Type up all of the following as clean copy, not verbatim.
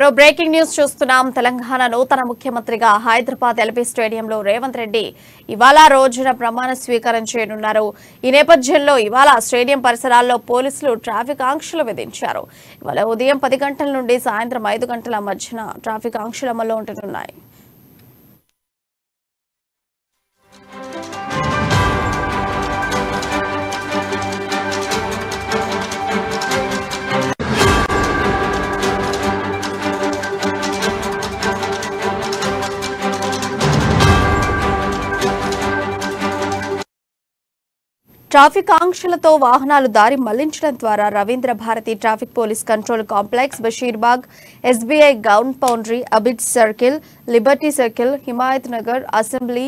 మరో breaking news చూస్తున్నాం. తెలంగాణ నూతన ముఖ్యమంత్రిగా హైదరాబాద్ ఎల్బీ స్టేడియంలో రేవంత్ రెడ్డి ఇవాళ రోజున ప్రమాణ స్వీకారం చేయనున్నారు. ఈ నేపథ్యంలో ఇవాళ స్టేడియం పరిసరాల్లో పోలీసులు ట్రాఫిక్ ఆంక్షలు విధించారు. ఇవాళ ఉదయం 10 గంటల నుండి సాయంత్రం 5 గంటల మధ్యన ట్రాఫిక్ ఆంక్షలు అమల్లో ఉంటున్నాయి. ట్రాఫిక్ ఆంక్షలతో వాహనాలు దారి మళ్లించడం ద్వారా Ravindra Bharathi traffic police control complex, Basheerbagh, SBI gun foundry, Abid circle, Liberty circle, Himayat Nagar, assembly,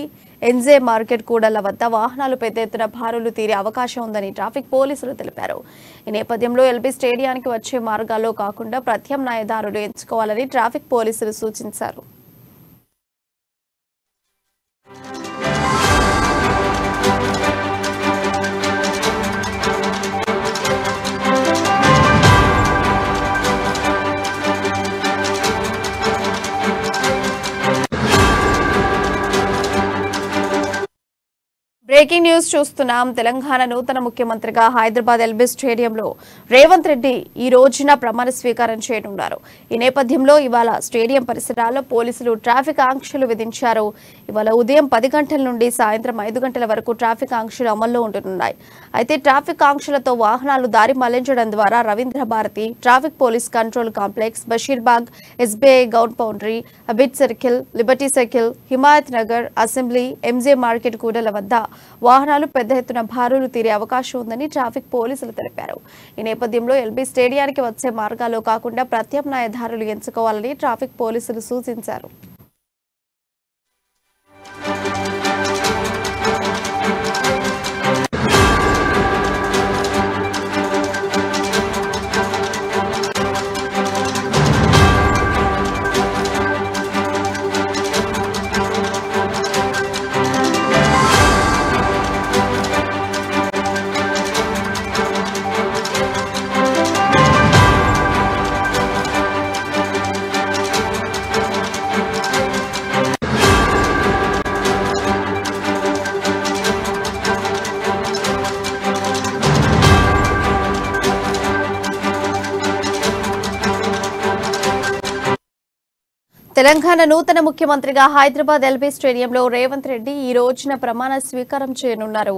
N J market కూడళ్ల వద్ద వాహనాలు పెద్ద ఎత్తున బారులు తీరే అవకాశం ఉందని ట్రాఫిక్ పోలీసులు తెలిపారు. ఈ నేపథ్యంలో ఎల్బీ స్టేడియానికి వచ్చే మార్గాల్లో కాకుండా ప్రత్యామ్నాయ దారులు ఎంచుకోవాలని ట్రాఫిక్ పోలీసులు సూచించారు. బ్రేకింగ్ న్యూస్ చూస్తున్నాం. తెలంగాణ నూతన ముఖ్యమంత్రిగా హైదరాబాద్ ఎల్బీ స్టేడియంలో రేవంత్ రెడ్డి ఈ రోజున ప్రమాణ స్వీకారం చేయనున్నారు. ఈ నేపథ్యంలో ఇవాళ స్టేడియం పరిసరాల్లో పోలీసులు ట్రాఫిక్ ఆంక్షలు విధించారు. ఇవాళ ఉదయం 10 గంటల నుండి సాయంత్రం 5 గంటల వరకు ట్రాఫిక్ ఆంక్షలు అమల్లో ఉంటున్నాయి. అయితే ట్రాఫిక్ ఆంక్షలతో వాహనాలు దారి మళ్లించడం ద్వారా Ravindra Bharathi traffic police control complex, Basheerbagh, SBI gun foundry, Abid circle, Liberty circle, Himayat Nagar, assembly, M J market కూడళ్ల వద్ద వాహనాలు పెద్ద ఎత్తున బారులు తీరే అవకాశం ఉందని ట్రాఫిక్ పోలీసులు తెలిపారు. ఈ నేపథ్యంలో ఎల్బీ స్టేడియానికి వచ్చే మార్గాల్లో కాకుండా ప్రత్యామ్నాయ దారులు ఎంచుకోవాలని ట్రాఫిక్ పోలీసులు సూచించారు. తెలంగాణ నూతన ముఖ్యమంత్రిగా హైదరాబాద్ ఎల్బీ స్టేడియంలో రేవంత్ రెడ్డి ఈ రోజున ప్రమాణ స్వీకారం చేయనున్నారు.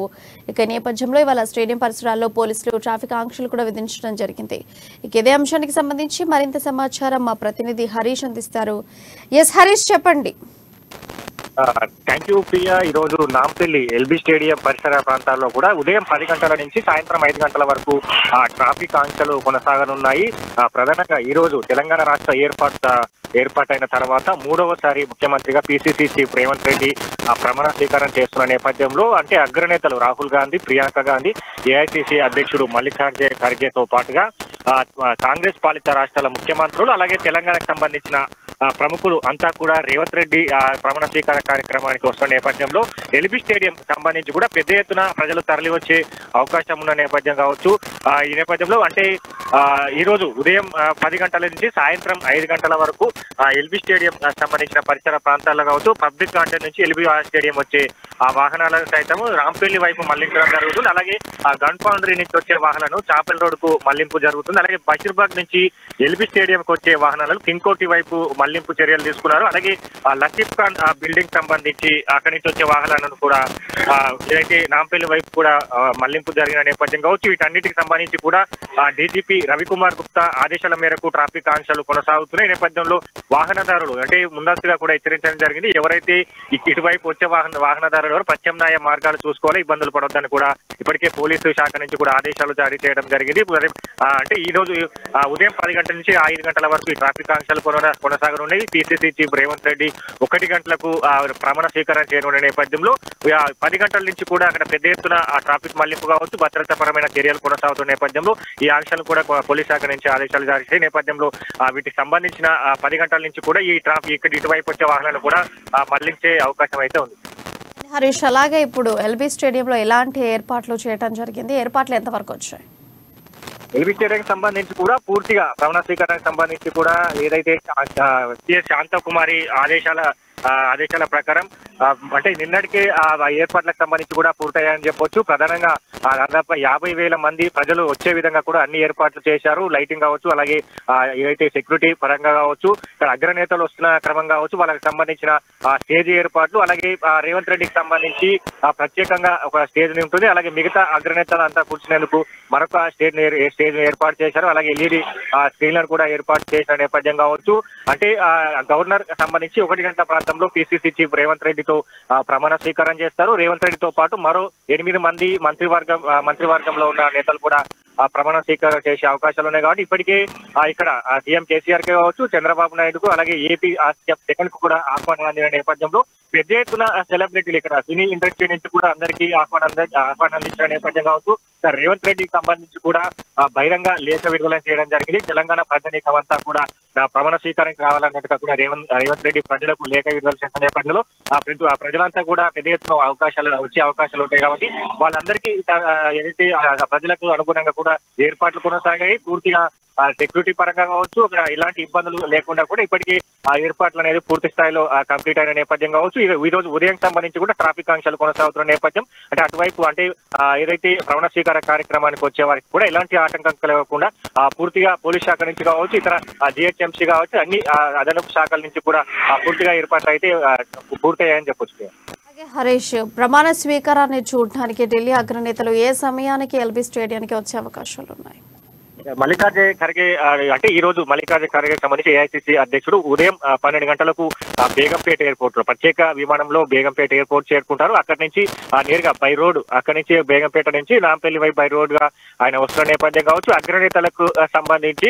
ఇక నేపథ్యంలో ఇవాళ స్టేడియం పరిసరాల్లో పోలీసులు ట్రాఫిక్ ఆంక్షలు కూడా విధించడం జరిగింది. ఇక ఇదే అంశానికి సంబంధించి మరింత సమాచారం మా ప్రతినిధి హరీష్ అందిస్తారు. ఎస్ హరీష్, చెప్పండి. Thank you Priya. ఈ రోజు నాంపల్లి ఎల్బీ స్టేడియం పరిసర ప్రాంతాల్లో కూడా ఉదయం 10 గంటల నుంచి సాయంత్రం 5 గంటల వరకు ట్రాఫిక్ ఆంక్షలు కొనసాగనున్నాయి. ప్రధానంగా ఈ రోజు తెలంగాణ రాష్ట్ర ఏర్పాటైన తర్వాత 3వసారి ముఖ్యమంత్రిగా పిసిసి చీఫ్ రేవంత్ రెడ్డి ప్రమాణ స్వీకారం చేస్తున్న నేపథ్యంలో అంటే అగ్రనేతలు రాహుల్ గాంధీ, ప్రియాంక గాంధీ, ఏఐసిసి అధ్యక్షుడు మల్లికార్జున ఖర్గేతో పాటుగా కాంగ్రెస్ పాలిత రాష్ట్రాల ముఖ్యమంత్రులు అలాగే తెలంగాణకు సంబంధించిన ప్రముఖులు అంతా కూడా రేవంత్ రెడ్డి ప్రమాణ స్వీకార కార్యక్రమానికి వస్తున్న నేపథ్యంలో ఎల్బీ స్టేడియం సంబంధించి కూడా పెద్ద ఎత్తున ప్రజలు తరలి వచ్చే అవకాశం ఉన్న నేపథ్యం కావచ్చు. ఈ నేపథ్యంలో అంటే ఈ రోజు ఉదయం 10 గంటల నుంచి సాయంత్రం 5 గంటల వరకు ఎల్బీ స్టేడియం సంబంధించిన పరిసర ప్రాంతాల్లో కావచ్చు, పబ్లిక్ గార్డెన్ నుంచి ఎల్బీ స్టేడియం వచ్చే ఆ వాహనాలను సైతం రాంపల్లి వైపు మళ్లించడం జరుగుతుంది. అలాగే ఆ గన్ పౌండరీ నుంచి వచ్చే వాహనాలను చాపల్ రోడ్ కు మళ్లింపు జరుగుతుంది. అలాగే బషీర్బాగ్ నుంచి ఎల్బీ స్టేడియం కు వచ్చే వాహనాలను కింగ్కోటి వైపు మళ్లింపు చర్యలు తీసుకున్నారు. అలాగే లతీఫ్ ఖాన్ బిల్డింగ్ సంబంధించి అక్కడి నుంచి వచ్చే వాహనాలను కూడా ఏదైతే నాంపల్లి వైపు కూడా మళ్లింపు జరిగిన నేపథ్యం కావచ్చు. వీటన్నిటికి సంబంధించి కూడా డీజీపీ రవికుమార్ గుప్తా ఆదేశాల మేరకు ట్రాఫిక్ ఆంక్షలు కొనసాగుతున్నాయి. ఈ నేపథ్యంలో వాహనదారులు అంటే ముందస్తుగా కూడా హెచ్చరించడం జరిగింది. ఎవరైతే ఇటువైపు వచ్చే వాహనదారులు ప్రత్యామ్నాయ మార్గాలు చూసుకోవాలి, ఇబ్బందులు పడొద్దని కూడా ఇప్పటికే పోలీసు శాఖ నుంచి కూడా ఆదేశాలు జారీ చేయడం జరిగింది. అంటే ఈ రోజు ఉదయం 10 గంటల నుంచి 5 గంటల వరకు ఈ ట్రాఫిక్ ఆంక్షలు కొనసాగనున్నాయి. పిసిసి చీఫ్ రేవంత్ రెడ్డి 1 గంటలకు ప్రమాణ స్వీకారం చేయనున్న నేపథ్యంలో 10 గంటల నుంచి కూడా అక్కడ పెద్ద ఎత్తున ట్రాఫిక్ మళ్లింపు కావచ్చు, భద్రతాపరమైన చర్యలు కొనసాగుతున్న నేపథ్యంలో ఈ ఆంక్షలు కూడా పోలీస్ శాఖ నుంచి ఆదేశాలు జారీ చేసే నేపథ్యంలో వీటికి సంబంధించిన 10 గంటల నుంచి కూడా ఈ ట్రాఫిక్ ఇటువైపు వచ్చే వాహనాలు కూడా మళ్లించే అవకాశం అయితే ఉంది. హరీష్, అలాగే ఇప్పుడు ఎల్బీ స్టేడియంలో ఎలాంటి ఏర్పాట్లు చేయడం జరిగింది? ఏర్పాట్లు ఎంతవరకు వచ్చాయి? ఎల్బీ స్టేడియంకి సంబంధించి కూడా పూర్తిగా ప్రమాణ స్వీకారానికి సంబంధించి కూడా ఏదైతే సిఎస్ శాంతకుమారి ఆదేశాల ప్రకారం అంటే నిన్నటికే ఆ ఏర్పాట్లకు సంబంధించి కూడా పూర్తయ్యాయని చెప్పొచ్చు. ప్రధానంగా దాదాపు 50,000 మంది ప్రజలు వచ్చే విధంగా కూడా అన్ని ఏర్పాట్లు చేశారు. లైటింగ్ కావచ్చు, అలాగే ఏదైతే సెక్యూరిటీ పరంగా కావచ్చు, ఇక్కడ అగ్రనేతలు వస్తున్న క్రమం కావచ్చు, వాళ్ళకి సంబంధించిన స్టేజ్ ఏర్పాట్లు, అలాగే రేవంత్ రెడ్డికి సంబంధించి ప్రత్యేకంగా ఒక స్టేజ్ ఉంటుంది. అలాగే మిగతా అగ్రనేతలు అంతా కూర్చునేందుకు మరొక స్టేజ్ ఏర్పాటు చేశారు. అలాగే ఎల్ఈడి స్క్రీన్లను కూడా ఏర్పాటు చేసిన నేపథ్యం కావచ్చు. అంటే గవర్నర్ సంబంధించి 1 గంట ప్రాంతంలో పిసిసి చీఫ్ రేవంత్ రెడ్డితో ప్రమాణ స్వీకారం చేస్తారు. రేవంత్ రెడ్డితో పాటు మరో 8 మంది మంత్రివర్గంలో ఉన్న నేతలు కూడా ప్రమాణ స్వీకారం చేసే అవకాశాలు ఉన్నాయి. కాబట్టి ఇప్పటికే ఇక్కడ సీఎం కేసీఆర్ కే కావచ్చు, చంద్రబాబు నాయుడుకు, అలాగే ఏపీ సెకండ్ కు కూడా ఆహ్వానం అందిన నేపథ్యంలో పెద్ద ఎత్తున సెలబ్రిటీలు ఇక్కడ సినీ ఇండస్ట్రీ నుంచి కూడా అందరికీ ఆహ్వానం అందించిన నేపథ్యం కావచ్చు. రేవంత్ రెడ్డికి సంబంధించి కూడా బహిరంగ లేఖ విడుదల చేయడం జరిగింది. తెలంగాణ ప్రజానీకం అంతా కూడా ప్రమాణ స్వీకారానికి రావాలన్నట్టుగా కూడా రేవంత్ రెడ్డి ప్రజలకు లేఖ విడుదల చేసిన నేపథ్యంలో ప్రజలంతా కూడా పెద్ద ఎత్తున వచ్చే అవకాశాలు ఉంటాయి. కాబట్టి వాళ్ళందరికీ ఏదైతే ప్రజలకు అనుగుణంగా కూడా ఏర్పాట్లు కొనసాగాయి. పూర్తిగా సెక్యూరిటీ పరంగా కావచ్చు, ఇలాంటి ఇబ్బందులు లేకుండా కూడా ఇప్పటికీ ఆ ఏర్పాట్లు అనేది పూర్తి స్థాయిలో కంప్లీట్ అయిన నేపథ్యం కావచ్చు. ఈ రోజు ఉదయం సంబంధించి కూడా ట్రాఫిక్ ఆంక్షలు కొనసాగుతున్న నేపథ్యం. అంటే అటువైపు అంటే ఏదైతే ప్రమాణ స్వీకార కార్యక్రమానికి వచ్చే వారికి కూడా ఎలాంటి ఆటంకం కలగకుండా పూర్తిగా పోలీస్ శాఖ నుంచి కావచ్చు, ఇతర జిహెచ్ఎంసీ కావచ్చు, అన్ని అదనపు శాఖల నుంచి కూడా పూర్తిగా ఏర్పాట్లు అయితే పూర్తయ్యాయని చెప్పొచ్చు. హరీష్, ప్రమాణ స్వీకారాన్ని చూడడానికి ఢిల్లీ అగ్రనేతలు ఏ సమయానికి ఎల్బీ స్టేడియానికి వచ్చే అవకాశాలు ఉన్నాయి? మల్లికార్జున ఖర్గే అంటే ఈ రోజు మల్లికార్జున ఖర్గే సంబంధించి ఏఐసిసి అధ్యక్షుడు ఉదయం 12 గంటలకు బేగంపేట ఎయిర్పోర్ట్ లో ప్రత్యేక విమానంలో బేగంపేట ఎయిర్పోర్ట్ చేరుకుంటారు. అక్కడి నుంచి నేరుగా బై రోడ్, అక్కడి నుంచి బేగంపేట నుంచి నాంపల్లి వైపు బై రోడ్ గా ఆయన వస్తున్న నేపథ్యం కావచ్చు. అగ్రనేతలకు సంబంధించి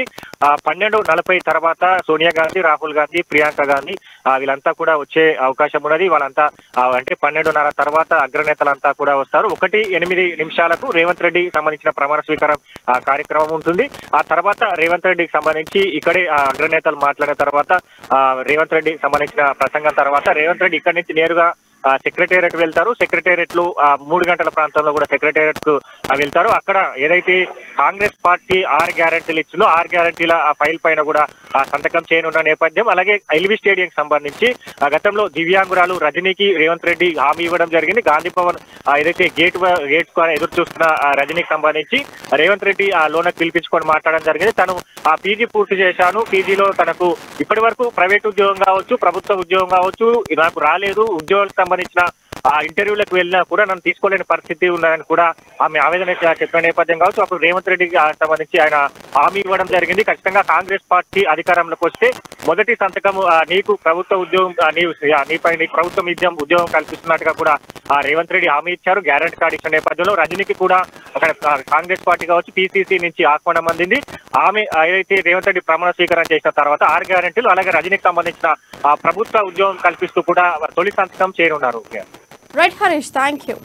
12:40 తర్వాత సోనియా గాంధీ, రాహుల్ గాంధీ, ప్రియాంక గాంధీ వీళ్ళంతా కూడా వచ్చే అవకాశం ఉన్నది. వాళ్ళంతా అంటే 12:30 తర్వాత అగ్రనేతలంతా కూడా వస్తారు. 1:08 రేవంత్ రెడ్డి సంబంధించిన ప్రమాణ స్వీకారం కార్యక్రమం ఉంటుంది. ఆ తర్వాత రేవంత్ రెడ్డికి సంబంధించి ఇక్కడే అగ్రనేతలు మాట్లాడిన తర్వాత రేవంత్ రెడ్డి సంబంధించిన ప్రసంగం తర్వాత రేవంత్ రెడ్డి ఇక్కడి నుంచి నేరుగా సెక్రటేరియట్ వెళ్తారు. సెక్రటేరియట్ లో 3 గంటల ప్రాంతంలో కూడా సెక్రటేరియట్ కు వెళ్తారు. అక్కడ ఏదైతే కాంగ్రెస్ పార్టీ 6 గ్యారెంటీలు ఇచ్చిందో 6 గ్యారెంటీల ఫైల్ పైన కూడా సంతకం చేయనున్న నేపథ్యం. అలాగే ఎల్బీ స్టేడియం సంబంధించి గతంలో దివ్యాంగురాలు రజనీకి రేవంత్ రెడ్డి హామీ ఇవ్వడం జరిగింది. గాంధీ భవన్ ఏదైతే గేట్ ఎదురు చూస్తున్న రజనీకి సంబంధించి రేవంత్ రెడ్డి లోనకు పిలిపించుకొని మాట్లాడడం జరిగింది. తను పీజీ పూర్తి చేశాను, పీజీలో తనకు ఇప్పటి వరకు ప్రైవేట్ ఉద్యోగం కావచ్చు, ప్రభుత్వ ఉద్యోగం కావచ్చు నాకు రాలేదు, ఉద్యోగాలకు సంబంధించిన ఇంటర్వ్యూలకు వెళ్ళినా కూడా నన్ను తీసుకోలేని పరిస్థితి ఉన్నదని కూడా ఆమె ఆవేదన చెప్పిన నేపథ్యం కావచ్చు. అప్పుడు రేవంత్ రెడ్డికి సంబంధించి ఆయన హామీ ఇవ్వడం జరిగింది. ఖచ్చితంగా కాంగ్రెస్ పార్టీ అధికారంలోకి వస్తే మొదటి సంతకం నీకు ప్రభుత్వ ఉద్యోగం నీకు ప్రభుత్వం ఉద్యోగం కల్పిస్తున్నట్టుగా కూడా రేవంత్ రెడ్డి హామీ ఇచ్చారు. గ్యారెంటీ కార్డు ఇచ్చిన నేపథ్యంలో రజనీకి కూడా అక్కడ కాంగ్రెస్ పార్టీ కావచ్చు పిసిసి నుంచి ఆహ్వానం అందింది. ఆమె ఏదైతే రేవంత్ రెడ్డి ప్రమాణ స్వీకారం చేసిన తర్వాత 6 గ్యారెంటీలు అలాగే రజనీకి సంబంధించిన ప్రభుత్వ ఉద్యోగం కల్పిస్తూ కూడా తొలి సంతకం చేయనున్నారు. Right Harish, thank you.